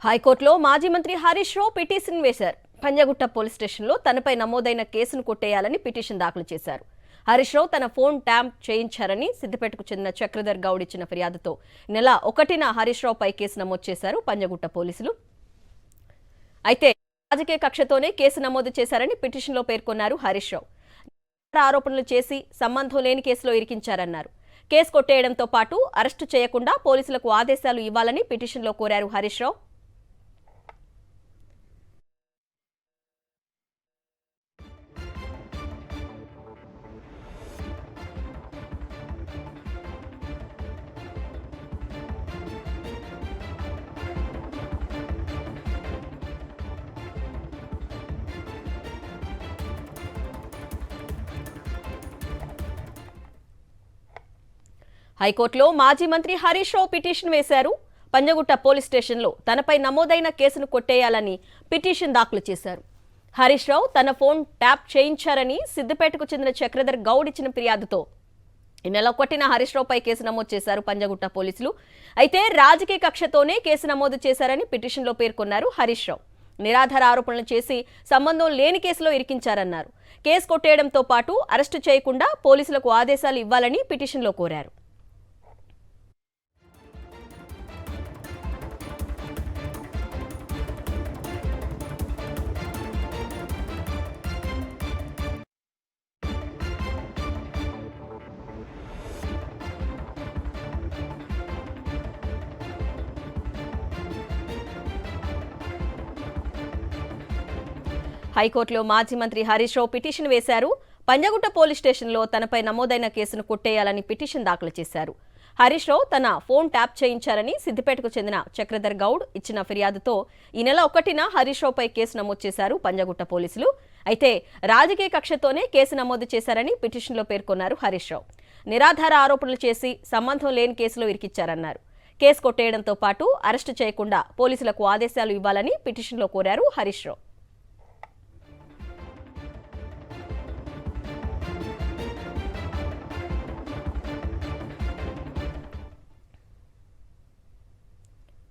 హైకోర్టులో మాజీ మంత్రి హరీష్ రావు పిటిషన్ వేశారు. పంజగుట్ట పోలీస్ స్టేషన్లో తనపై నమోదైన కేసును కొట్టేయాలని పిటిషన్ దాఖలు చేశారు. హరీష్ రావు తన ఫోన్ ట్యాంప్ చేయించారని సిద్దిపేటకు చెందిన చక్రధర్ గౌడ్ ఇచ్చిన ఫిర్యాదుతో నెల 1న హరీష్ రావుపై కేసు నమోదు చేశారు పంజగుట్ట పోలీసులు. అయితే రాజకీయ కక్షతోనే కేసు నమోదు చేశారని పిటిషన్లో పేర్కొన్నారు హరీష్ రావు. ఆరోపణలు చేసి సంబంధం లేని కేసులో ఇరికించారన్నారు. కేసు కొట్టేయడంతో పాటు అరెస్టు చేయకుండా పోలీసులకు ఆదేశాలు ఇవ్వాలని పిటిషన్లో కోరారు హరీష్ రావు. హైకోర్టులో మాజీ మంత్రి హరీష్ రావు పిటిషన్ వేశారు. పంజగుట్ట పోలీస్ స్టేషన్లో తనపై నమోదైన కేసును కొట్టేయాలని పిటిషన్ దాఖలు చేశారు. హరీష్ రావు తన ఫోన్ ట్యాప్ చేయించారని సిద్దిపేటకు చెందిన చక్రధర్ గౌడ్ ఇచ్చిన ఫిర్యాదుతో ఈ నెల 1న హరీష్ రావుపై కేసు నమోదు చేశారు పంజగుట్ట పోలీసులు. అయితే రాజకీయ కక్షతోనే కేసు నమోదు చేశారని పిటిషన్లో పేర్కొన్నారు హరీష్ రావు. నిరాధార ఆరోపణలు చేసి సంబంధం లేని కేసులో ఇరికించారన్నారు. కేసు కొట్టేయడంతో పాటు అరెస్టు చేయకుండా పోలీసులకు ఆదేశాలు ఇవ్వాలని పిటిషన్లో కోరారు. హైకోర్టులో మాజీ మంత్రి హరీష్ రావు పిటిషన్ వేశారు. పంజగుట్ట పోలీస్ స్టేషన్లో తనపై నమోదైన కేసును కొట్టేయాలని పిటిషన్ దాఖలు చేశారు. హరీష్ రావు తన ఫోన్ ట్యాప్ చేయించారని సిద్దిపేటకు చెందిన చక్రధర్ గౌడ్ ఇచ్చిన ఫిర్యాదుతో ఈ నెల 1న హరీష్ రావుపై కేసు నమోదు చేశారు పంజగుట్ట పోలీసులు. అయితే రాజకీయ కక్షతోనే కేసు నమోదు చేశారని పిటిషన్లో పేర్కొన్నారు హరీష్ రావు. నిరాధార ఆరోపణలు చేసి సంబంధం లేని కేసులో ఇరికిచ్చారన్నారు. కేసు కొట్టేయడంతో పాటు అరెస్టు చేయకుండా పోలీసులకు ఆదేశాలు ఇవ్వాలని పిటిషన్లో కోరారు హరీష్ రావు.